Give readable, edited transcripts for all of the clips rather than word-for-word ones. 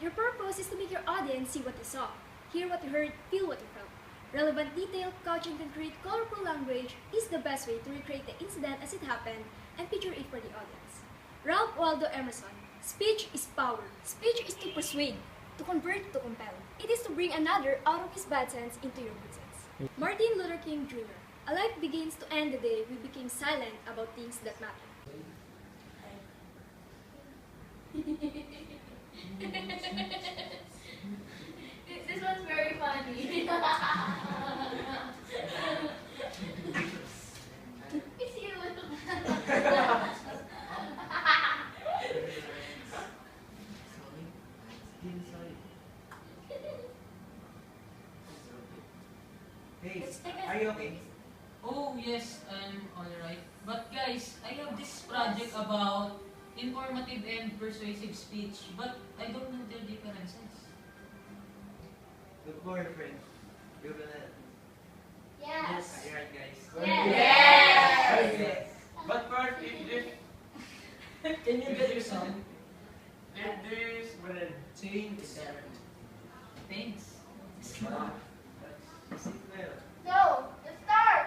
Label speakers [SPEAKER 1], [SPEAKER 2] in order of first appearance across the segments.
[SPEAKER 1] Your purpose is to make your audience see what you saw, hear what you heard, feel what you felt. Relevant detail, couching concrete, colorful language is the best way to recreate the incident as it happened and picture it for the audience. Ralph Waldo Emerson, speech is power. Speech is to persuade, to convert, to compel. It is to bring another out of his bad sense into your good sense. Martin Luther King Jr. A life begins to end the day we became silent about things that matter.
[SPEAKER 2] This one's very funny. It's you.
[SPEAKER 3] Hey, are you okay?
[SPEAKER 4] Oh yes, I'm alright. But guys, I have this project about informative and persuasive speech, but I don't know their differences.
[SPEAKER 3] Look for your friend. You're gonna...
[SPEAKER 2] Yes.
[SPEAKER 3] Are you right, guys?
[SPEAKER 2] Yes.
[SPEAKER 3] Yes. But first, if
[SPEAKER 4] Can you get your song?
[SPEAKER 3] there's what a change is there.
[SPEAKER 4] Thanks.
[SPEAKER 2] Go. Let's start.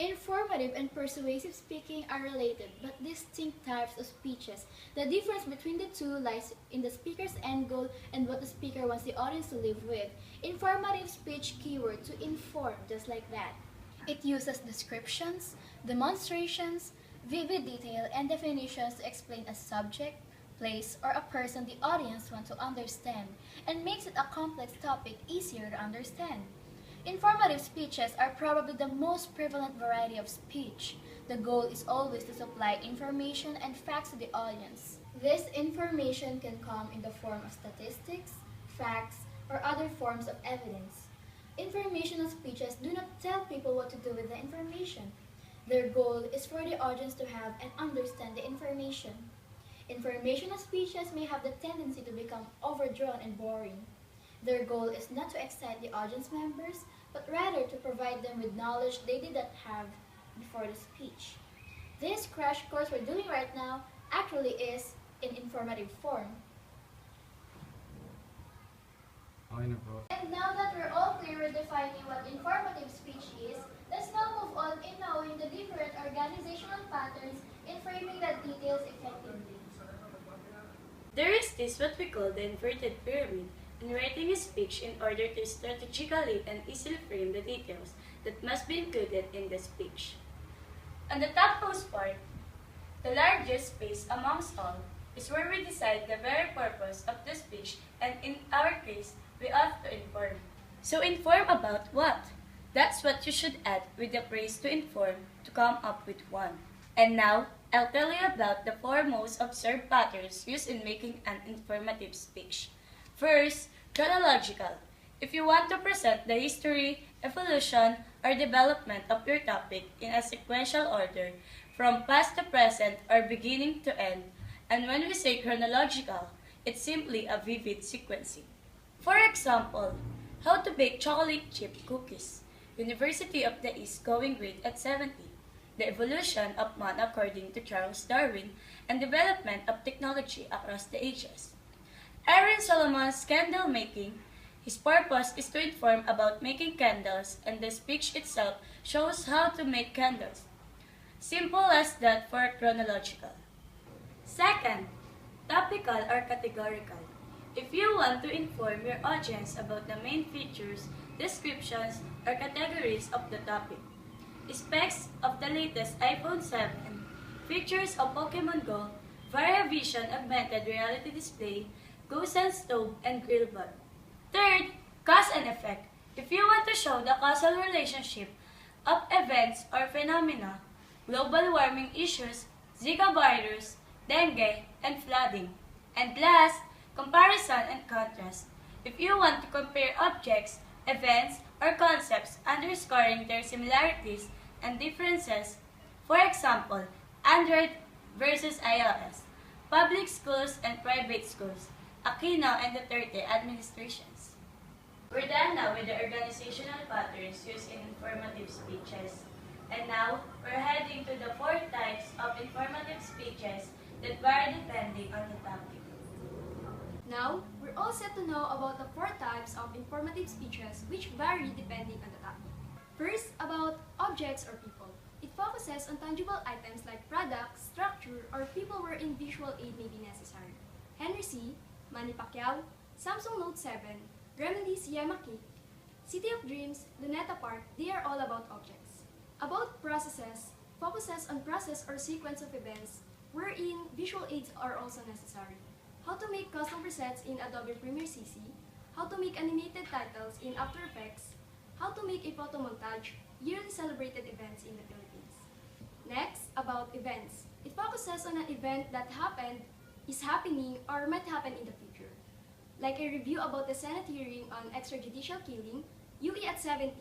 [SPEAKER 1] Informative and persuasive speaking are related but distinct types of speeches. The difference between the two lies in the speaker's end goal and what the speaker wants the audience to live with. Informative speech keyword to inform, just like that. It uses descriptions, demonstrations, vivid detail, and definitions to explain a subject, place, or a person the audience wants to understand, and makes it a complex topic easier to understand. Informative speeches are probably the most prevalent variety of speech. The goal is always to supply information and facts to the audience. This information can come in the form of statistics, facts, or other forms of evidence. Informational speeches do not tell people what to do with the information. Their goal is for the audience to have and understand the information. Informational speeches may have the tendency to become overdrawn and boring. Their goal is not to excite the audience members, but rather to provide them with knowledge they did not have before the speech. This crash course we're doing right now actually is in informative form. And now that we're all clear with defining what informative speech is, let's now move on in knowing the different organizational patterns in framing the details effectively.
[SPEAKER 5] There is this what we call the inverted pyramid in writing a speech in order to strategically and easily frame the details that must be included in the speech. On the topmost part, the largest space amongst all, is where we decide the very purpose of the speech, and in our case, we have to inform. So inform about what? That's what you should add with the phrase to inform to come up with one. And now, I'll tell you about the four most observed patterns used in making an informative speech. First, chronological. If you want to present the history, evolution, or development of your topic in a sequential order, from past to present or beginning to end, and when we say chronological, it's simply a vivid sequencing. For example, how to bake chocolate chip cookies, University of the East going great at 70, the evolution of man according to Charles Darwin, and development of technology across the ages. Aaron Solomon's candle making, his purpose is to inform about making candles, and the speech itself shows how to make candles. Simple as that for chronological. Second, topical or categorical. If you want to inform your audience about the main features, descriptions, or categories of the topic, specs of the latest iPhone 7, features of Pokemon Go, VariaVision augmented reality display, Ghost and Stove, and Grill Bar. Third, cause and effect. If you want to show the causal relationship of events or phenomena, global warming issues, Zika virus, dengue, and flooding. And last, comparison, and contrast. If you want to compare objects, events, or concepts, underscoring their similarities and differences, for example, Android versus iOS, public schools and private schools, Aquino and Duterte administrations. We're done now with the organizational patterns used in informative speeches. And now, we're heading to the 4 types of informative speeches that vary depending on the topic.
[SPEAKER 1] Now, we're all set to know about the 4 types of informative speeches which vary depending on the topic. First, about objects or people. It focuses on tangible items like products, structure, or people wherein visual aid may be necessary. Henry C., Manny Pacquiao, Samsung Note 7, Remedies Yamaki, City of Dreams, Luneta Park, they are all about objects. About processes, focuses on process or sequence of events wherein visual aids are also necessary. How to make custom presets in Adobe Premiere CC, how to make animated titles in After Effects, how to make a photo montage, yearly celebrated events in the Philippines. Next, about events. It focuses on an event that happened, is happening, or might happen in the future. Like a review about the Senate hearing on extrajudicial killing, UE at 70,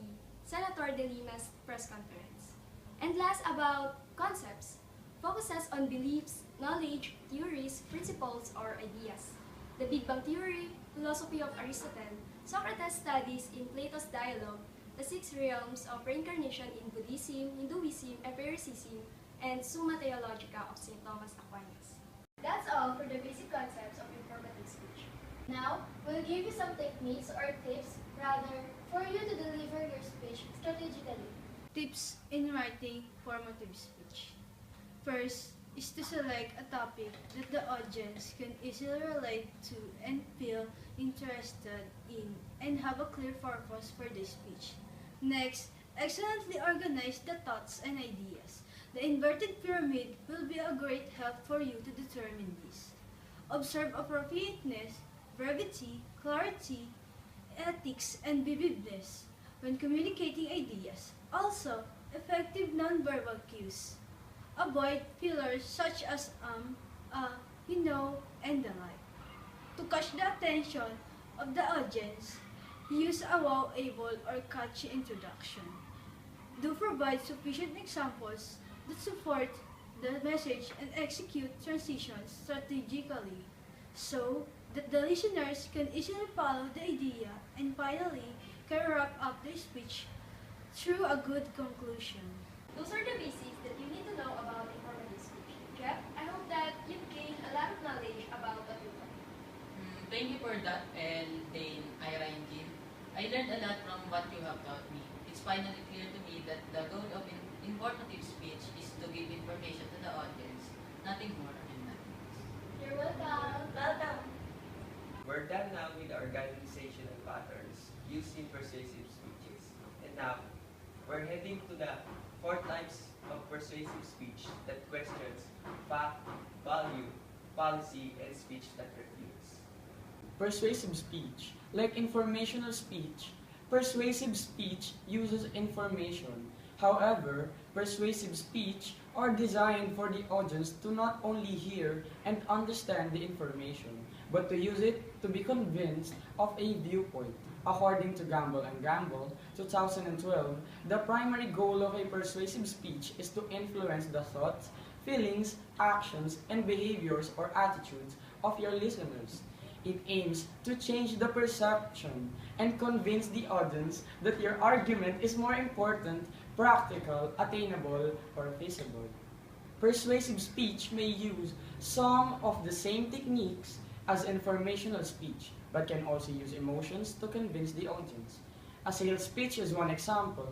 [SPEAKER 1] Senator De Lima's press conference. And last, about concepts. Focuses on beliefs, knowledge, theories, principles, or ideas. The Big Bang Theory, philosophy of Aristotle, Socrates' studies in Plato's dialogue, the 6 realms of reincarnation in Buddhism, Hinduism, Empiricism, and Summa Theologica of St. Thomas Aquinas. That's all for the basic concepts of informative speech. Now, we'll give you some techniques or tips, rather, for you to deliver your speech strategically.
[SPEAKER 6] Tips in writing formative speech. First is to select a topic that the audience can easily relate to and feel interested in and have a clear purpose for the speech. Next, excellently organize the thoughts and ideas. The inverted pyramid will be a great help for you to determine this. Observe appropriateness, brevity, clarity, ethics, and vividness when communicating ideas. Also, effective nonverbal cues. Avoid fillers such as you know, and the like. To catch the attention of the audience, use a wow-able or catchy introduction. Do provide sufficient examples that support the message and execute transitions strategically so that the listeners can easily follow the idea and finally can wrap up their speech through a good conclusion.
[SPEAKER 1] Those are the basics that you need to know about informative speech. Jeff, I hope that you've gained a lot of knowledge about what you learned.
[SPEAKER 4] Thank you for that, and Dane, Ira, and Jim. I learned a lot from what you have taught me. It's finally clear to me that the goal of informative speech is to give information to the audience, nothing more and nothing less.
[SPEAKER 1] You're welcome.
[SPEAKER 5] Welcome!
[SPEAKER 3] We're done now with the organizational patterns used in persuasive speeches. And now, we're heading to the 4 types of persuasive speech that questions fact, value, policy, and speech that refutes.
[SPEAKER 7] Persuasive speech. Like informational speech, persuasive speech uses information. However, persuasive speech are designed for the audience to not only hear and understand the information, but to use it to be convinced of a viewpoint. According to Gamble and Gamble, 2012, the primary goal of a persuasive speech is to influence the thoughts, feelings, actions, and behaviors or attitudes of your listeners. It aims to change the perception and convince the audience that your argument is more important, practical, attainable, or feasible. Persuasive speech may use some of the same techniques as informational speech, but can also use emotions to convince the audience. A sales speech is one example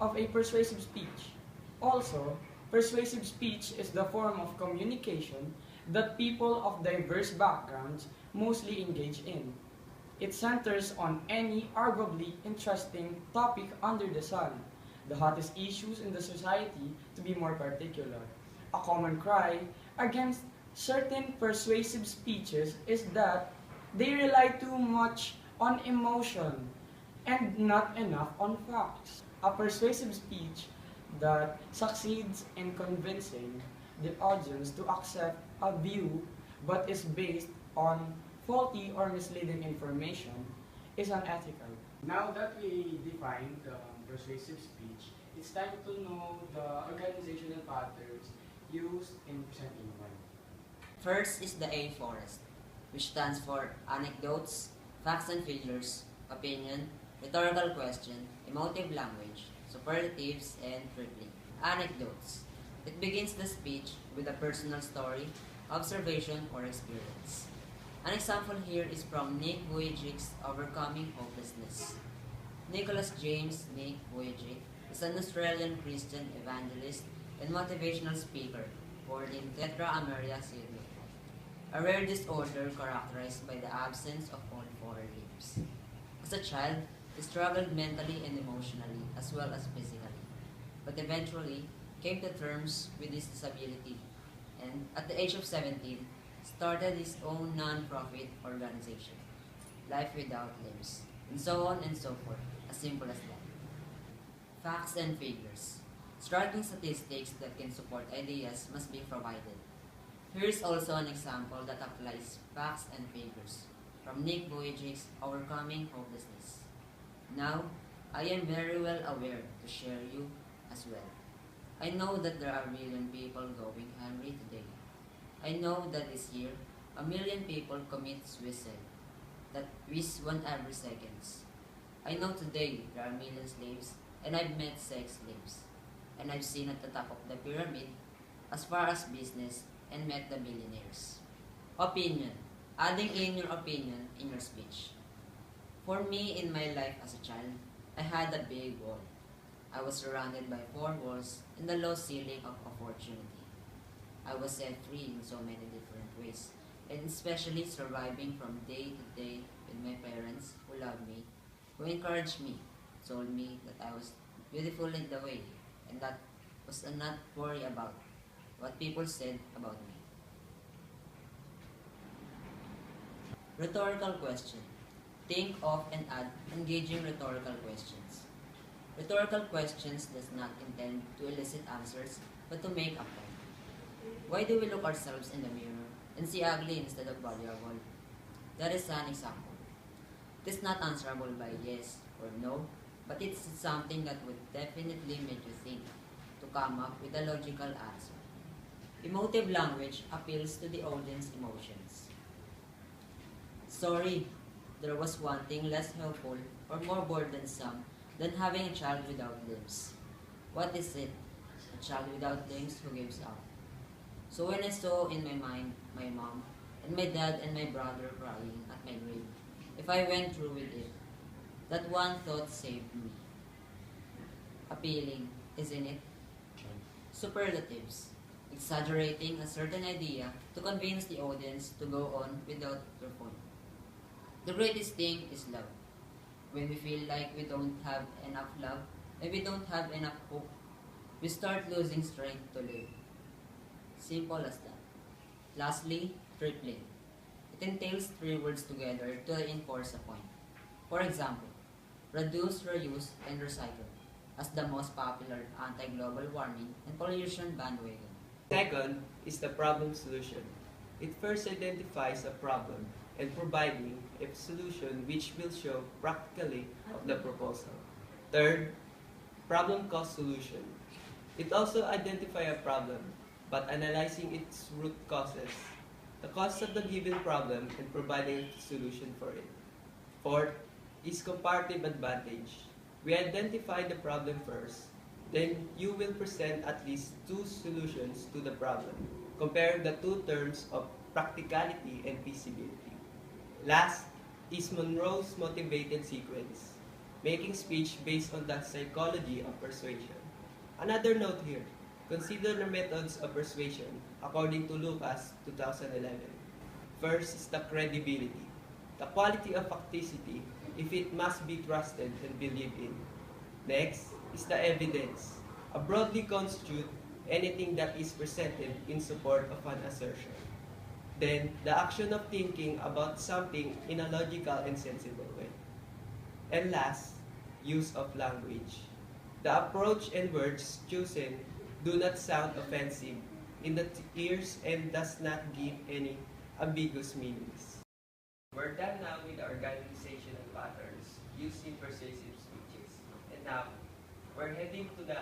[SPEAKER 7] of a persuasive speech. Also, persuasive speech is the form of communication that people of diverse backgrounds mostly engage in. It centers on any arguably interesting topic under the sun, the hottest issues in the society to be more particular. A common cry against certain persuasive speeches is that they rely too much on emotion and not enough on facts. A persuasive speech that succeeds in convincing the audience to accept a view but is based on faulty or misleading information is unethical.
[SPEAKER 8] Now that we defined persuasive speech, it's time to know the organizational patterns used in presenting one.
[SPEAKER 9] First is the A forest, which stands for anecdotes, facts and figures, opinion, rhetorical question, emotive language, superlatives, and tripling. Anecdotes. It begins the speech with a personal story, observation, or experience. An example here is from Nick Vujicic's Overcoming Hopelessness. Nicholas James Nick Vujicic is an Australian Christian evangelist and motivational speaker born in Tetra Amelia, Sydney, a rare disorder characterized by the absence of all four limbs. As a child, he struggled mentally and emotionally as well as physically, but eventually came to terms with his disability and, at the age of 17, started his own non-profit organization, Life Without Limbs, and so on and so forth, as simple as that. Facts and figures. Striking statistics that can support ideas must be provided. Here is also an example that applies facts and figures from Nick Vujicic's Overcoming Hopelessness. Now, I am very well aware to share you as well. I know that there are a million people going hungry today. I know that this year, 1 million people commit suicide. That is 1 every seconds. I know today there are million slaves, and I've met sex slaves. And I've seen at the top of the pyramid, as far as business, and met the millionaires. Opinion. Adding in your opinion in your speech. For me, in my life as a child, I had a big wall. I was surrounded by 4 walls and the low ceiling of opportunity. I was set free in so many different ways, and especially surviving from day to day with my parents who loved me, who encouraged me, told me that I was beautiful in the way, and that was not worry about what people said about me. Rhetorical question. Think of and add engaging rhetorical questions. Rhetorical questions does not intend to elicit answers, but to make a point. Why do we look ourselves in the mirror and see ugly instead of valuable? That is an example. It is not answerable by yes or no, but it's something that would definitely make you think to come up with a logical answer. Emotive language appeals to the audience emotions. Sorry, there was one thing less helpful or more burdensome than having a child without limbs. What is it? A child without limbs who gives up. So when I saw in my mind my mom and my dad and my brother crying at my grave, if I went through with it, that one thought saved me. Appealing, isn't it? Superlatives. Exaggerating a certain idea to convince the audience to go on without your point. The greatest thing is love. When we feel like we don't have enough love and we don't have enough hope, we start losing strength to live. Simple as that. Lastly, tripling. It entails 3 words together to reinforce a point. For example, reduce, reuse, and recycle as the most popular anti-global warming and pollution bandwagon.
[SPEAKER 3] Second is the problem solution. It first identifies a problem and providing a solution which will show practically of the proposal. Third, problem cost solution. It also identifies a problem, but analyzing its root causes, the cause of the given problem and providing a solution for it. Fourth is comparative advantage. We identify the problem first, then you will present at least 2 solutions to the problem. Compare the 2 terms of practicality and feasibility. Last is Monroe's motivated sequence, making speech based on the psychology of persuasion. Another note here, consider the methods of persuasion according to Lucas 2011. First is the credibility, the quality of facticity if it must be trusted and believed in. Next is the evidence, a broadly construed anything that is presented in support of an assertion. Then, the action of thinking about something in a logical and sensible way. And last, use of language. The approach and words chosen do not sound offensive in the ears and does not give any ambiguous meanings. We're done now with the organization and patterns used in persuasive speeches. And now, we're heading to the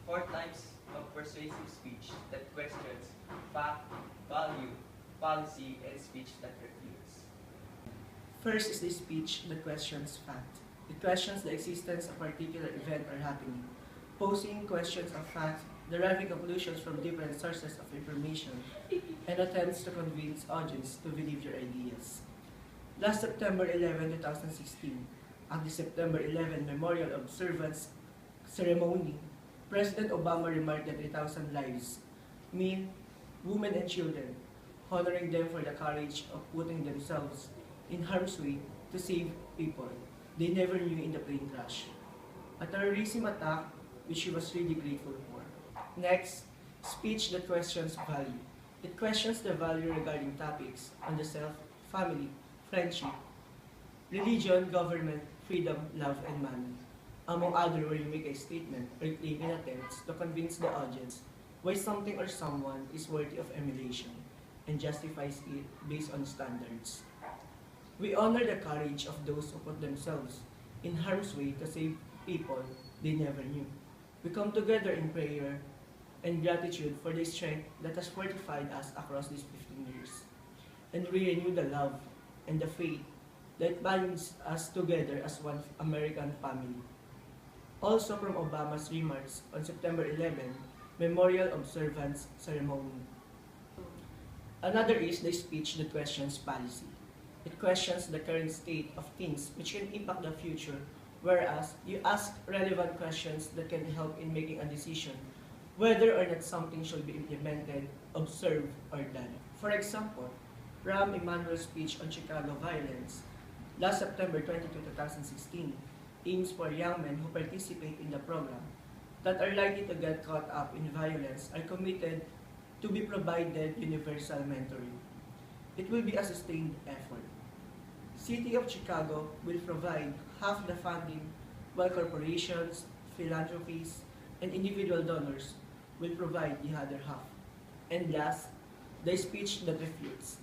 [SPEAKER 3] 4 types of persuasive speech that questions fact, value, policy, and speech that refutes.
[SPEAKER 10] First is the speech that questions fact. It questions the existence of a particular event or happening, posing questions of fact, deriving conclusions from different sources of information, and attempts to convince audience to believe your ideas. Last September 11, 2016, at the September 11 Memorial Observance Ceremony, President Obama remarked that 3,000 lives, men, women, and children, honoring them for the courage of putting themselves in harm's way to save people they never knew in the plane crash. A terrorism attack which he was really grateful for. Next, speech that questions value. It questions the value regarding topics on the self, family, friendship, religion, government, freedom, love, and money. Among other, where you make a statement or claim in attempts to convince the audience why something or someone is worthy of emulation and justifies it based on standards. We honor the courage of those who put themselves in harm's way to save people they never knew. We come together in prayer and gratitude for the strength that has fortified us across these 15 years. And we renew the love and the faith that binds us together as one American family. Also from Obama's remarks on September 11 Memorial Observance Ceremony. Another is the speech that questions policy. It questions the current state of things which can impact the future, whereas you ask relevant questions that can help in making a decision whether or not something should be implemented, observed, or done. For example, Rahm Emanuel's speech on Chicago violence last September 22, 2016 aims for young men who participate in the program that are likely to get caught up in violence are committed to be provided universal mentoring. It will be a sustained effort. City of Chicago will provide half the funding, while corporations, philanthropies, and individual donors will provide the other half. And last, the speech that refutes.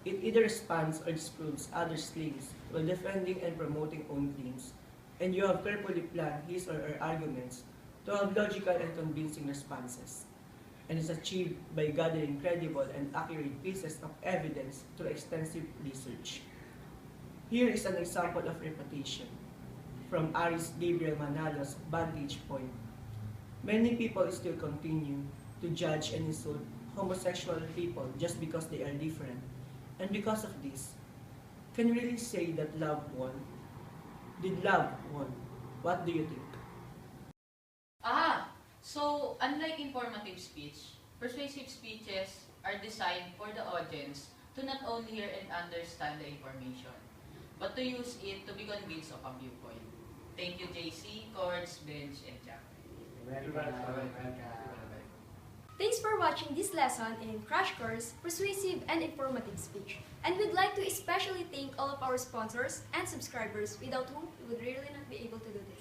[SPEAKER 10] It either responds or disproves others' claims while defending and promoting own claims, and you have carefully planned his or her arguments to have logical and convincing responses, and is achieved by gathering credible and accurate pieces of evidence through extensive research. Here is an example of reputation from Aris Gabriel Manalo's vantage point. Many people still continue to judge and insult homosexual people just because they are different. And because of this, can we really say that love won? Did love won? What do you think?
[SPEAKER 4] So unlike informative speech, persuasive speeches are designed for the audience to not only hear and understand the information, but to use it to be convinced of a viewpoint. Thank you, JC, Cords, Bench, and Jack.
[SPEAKER 1] Thanks for watching this lesson in Crash Course, Persuasive and Informative Speech. And we'd like to especially thank all of our sponsors and subscribers without whom we would really not be able to do this.